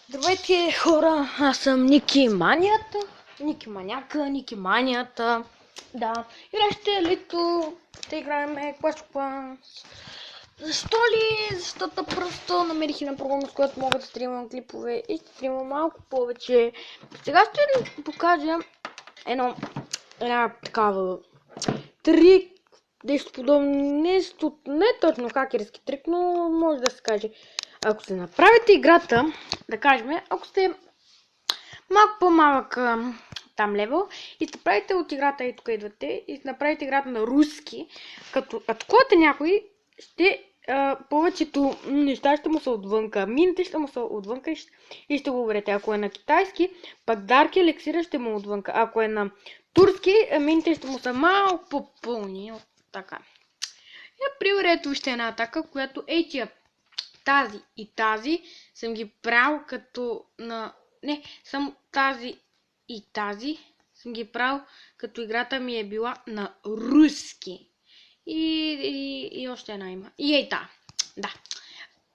Здравейте, хора! Аз съм Ники Манията. Ники Маняка, Ники Манията. Да, и днес ще е лето. Ще играем Clash of Clans. Защо ли? Защото просто намерих една програма, с която мога да стримам клипове и ще стримам малко повече. Сега ще покажа една такава трик, нещо подобно, не точно хакерски трик, но може да се каже. Ако се направите играта, да кажем, ако сте малко по-малък там левел и се правите от играта и тук идвате и направите играта на руски, като атакувате някой, ще повечето неща ще му са отвънка, мините ще му са отвънка и ще го уберете. Ако е на китайски, пак Dark елексира ще му отвънка. Ако е на турски, мините ще му са малко по-пълни. Така. И например, ето вижте една атака, която тази и тази съм ги правил като на... Не, само тази и тази съм ги правил като играта ми е била на руски. И още една има. И ей да.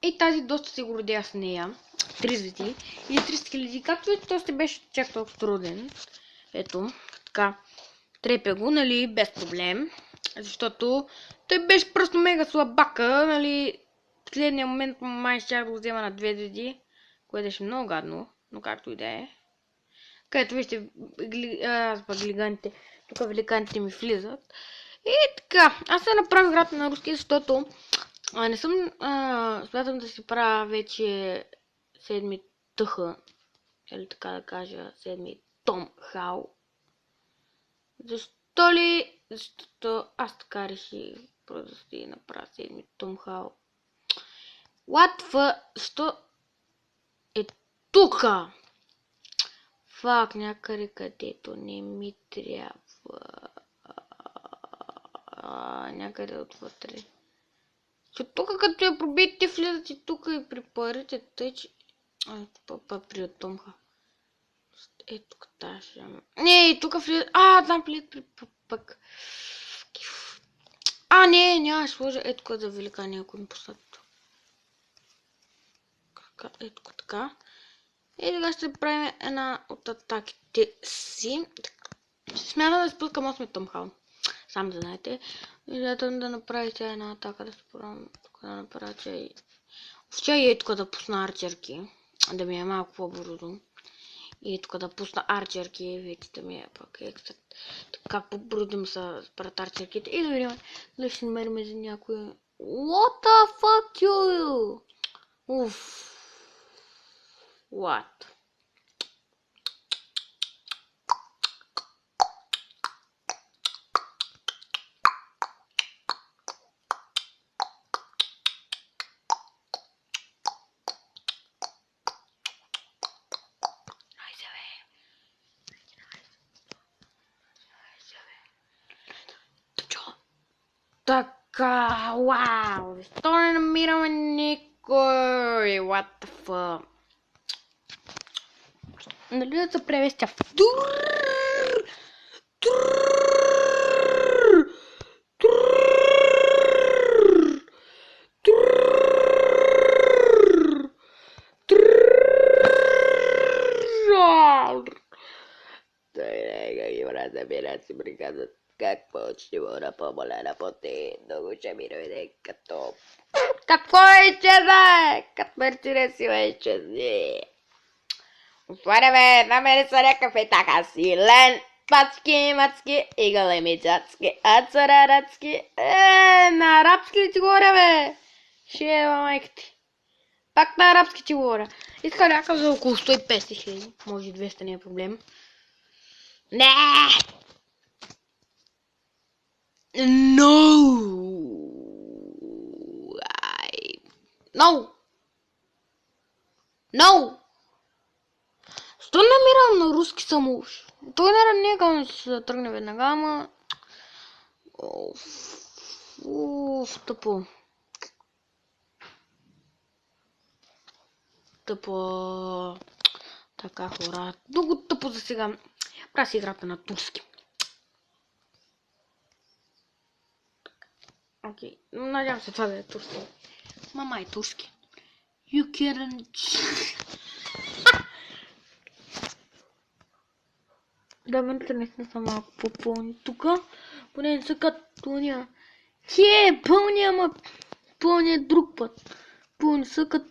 Ей тази доста се гордея с нея. 3 звезди и 300 хиляди. Както виждате, то ще беше чак толкова труден. Ето, така. Трепя го, нали, без проблем. Защото той беше просто мега слабака, нали. В последния момент май щях да го взема на 2 звезди, което беше много гадно, но както и да е. Където вижте, аз пък глигантите, тук великаните ми влизат. И така, аз се направих играта на руски, защото не съм, смятам да си правя вече седми тъха, или така да кажа, седми Том Хау. Защо ли? Защото аз така реших просто да си направя седми Том Хау. What the... Що е тука? Фак, някъде където не ми трябва. Някъде отвътре. Тук като я пробите, влизате тук и при парите, тъй че... При отомха. Ето тук тази. Не, тук влизате... там влизат при пък. Не, няма сложа. Ето тук за великани, ако ми пуснат. Ето така. И сега ще правим една от атаките си. Смятам да спускам 8 Томхал. Сам да знаете. И да направите една атака, да се пробвам тук да направя чай. Въобще и тук да пусна арчерки. Да ми е малко по-бързо. И тук да пусна арчерки. Вече да ми е пак екстра. Така по-бързо са спрат арчерките. И да видим дали ще намерим за някой. What the fuck you? Уф. What? Така, вау! Защо не намираме никой? What the fuck? Нали да се превестя в Какво ще мога помоля на поте? Много ще ми дойде като... Какво е чезе? Като Мерцедес си ме чези. Отваря бе, намери са някакъв така силен. Мацки, и големи цацки, ацарарацки. На арабски ли ти говоря бе? Шева майка ти. Пак на арабски ти говоря. Иска някакъв за около 150 хиляди. Може и 200 не е проблем. Не! No! No! Що намирам на руски само уж? Той не е да се тръгне веднага, ама... Тъпо. Тъпо. Така, хора. Много тъпо за сега. Правя си играта на турски. Окей, надявам се това да е турски. Мама е турски. You can't... Да, минута наистина са малко по-пълни тук. Поне не са като уния. Хе, пълни, ама пълни е друг път. Пълни са като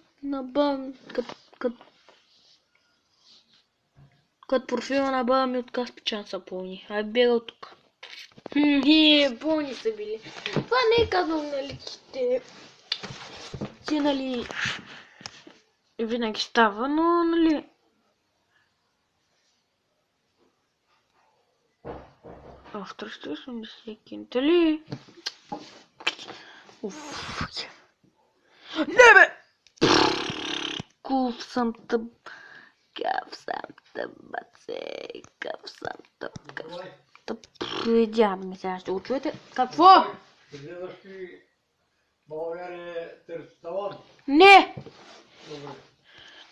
като профила на баба ми от Каспичан са пълни. Ай бегал тук. Пълни са били. Това не е казвам, нали, че нали винаги става, но нали в 380 кинтали. Уф. Не бе! Кув съм тъп. Кав съм тъп, баце. Кав съм тъп. Дядо сега ще го чуете. Какво? Гледаш ли България търси талант? Не! Добре.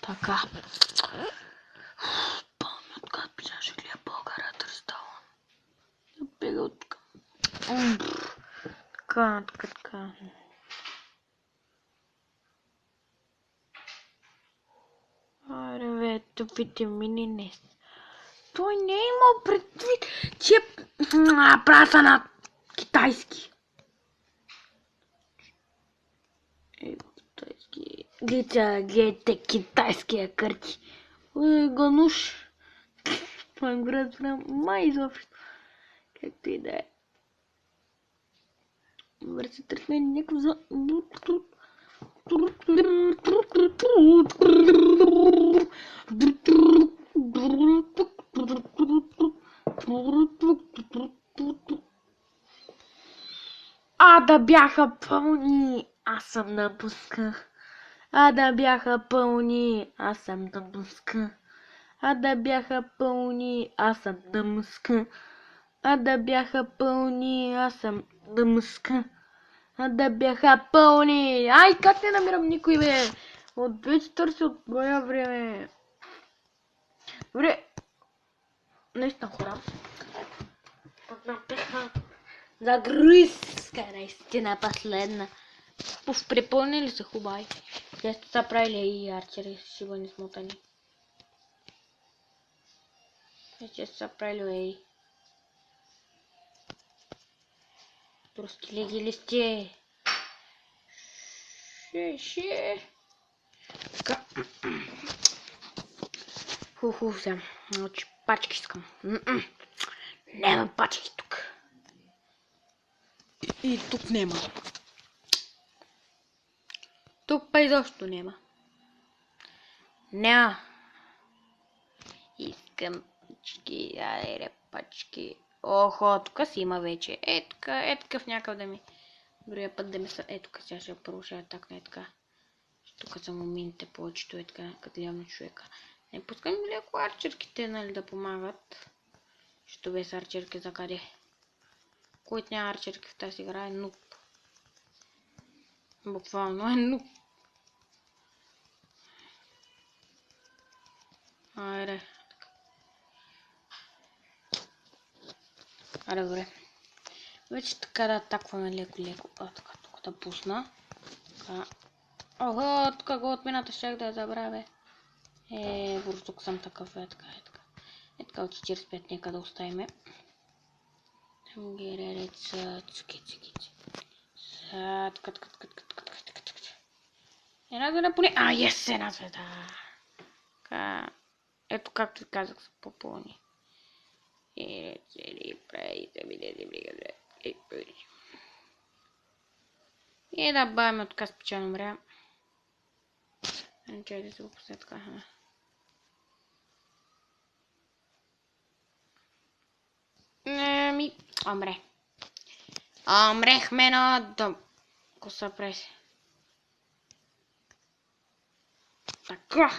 Така. Пълни от Каспичан ще гледа България търси талант. Бега от тук. Така. Аре, бе, тъпите мини не. Той не е имал предвид, че праса на китайски. Китайски. Гледайте китайския кърти. Гануш. Това го разбирам. Май изобщо. Както и да е. Добре, се тръсне някакъв за... Да бяха пълни, аз съм напусках. Да бяха пълни, аз съм напусках. Да бяха пълни, аз съм напусках. Да бяха пълни, аз съм напусках. Да бяха пълни. Ай, как не намирам никой, бе? От вече търси от броя време. Добре. Наистина хора. Загризка, наистина последна. Пуф, припълнили са хубави. Те са правили и арчери, шибани смотани. Те са правили Турски листи. Ше. Така. Сега. Значи пачки искам. Няма пачки тук. И тук няма. Тук па изобщо няма. Няма. Искам пачки. Пачки. Охо, тук си има вече. Такъв някакъв да ми. Другия път да ми са. Тук сега ще първо ще такна така. Тук са моментите повечето е така, като явно човека. Не пускам ли ако арчерките, нали, да помагат? Що без арчерки за къде? Който няма арчерки в тази игра е нуп. Буквално е нуп. Айде. Добре. Вече така да атакваме леко. Така, тук да пусна. Така. Тук го отмината щях да я забравя. Тук съм такъв, така. Така от 45 нека да оставим. Геререца, цуки. Така. Една звезда поне. Ес, една звезда. Така. Ето както ви казах са попълни. И да бавим от Каспичан умря. Чай да се го пусне така. Умре. Умрехме на дом. Коса преси. Така.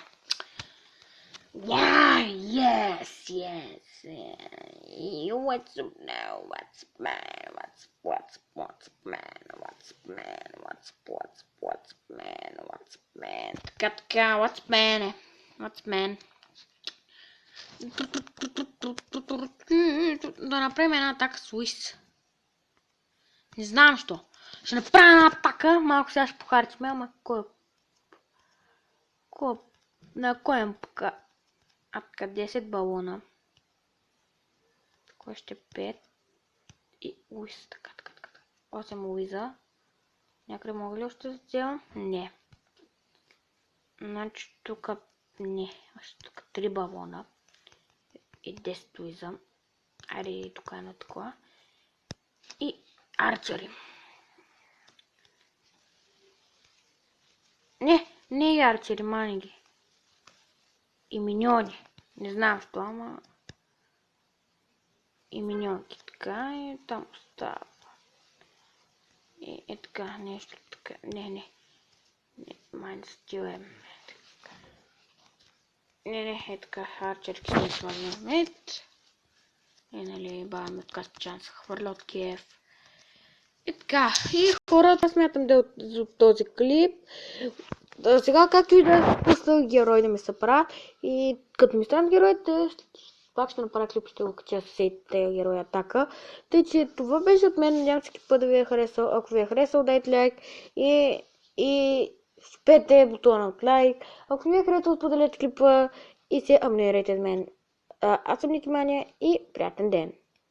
Yes. What's up now? What's man? Така, what's man? Да направим една атака с Уис. Не знам що. Ще направя една атака, малко сега ще похарчим, ама на кой им пука? Атка 10 балона. Кой ще 5? И Луиза, така. 8 Луиза. Някъде мога ли още да взема? Не. Значи тук не. Още тук 3 балона. И 10 Луиза. Айде тук едно такова. И арчери. Не и арчери, мани ги. И миньони. Не знам що, ама... И миньонки. Така и там остава. И е така, нещо така. Не. Майн стил е. Не, е така. Арчерки сме слагаме мед. И нали, баваме отказ чан се хвърля от Киев. И така, и хората смятам да е от този клип. Сега, както и да е пуснал герой да ми се правят. И като ми станат героите, пак ще направя клип, ще го кача с тези герои атака. Тъй, че това беше от мен. Надявам се път да ви е харесал. Ако ви е харесал, дайте лайк и спете бутона от лайк. Ако ви е харесал, споделете клипа и се абонирайте с мен. Аз съм Ники Мания и приятен ден!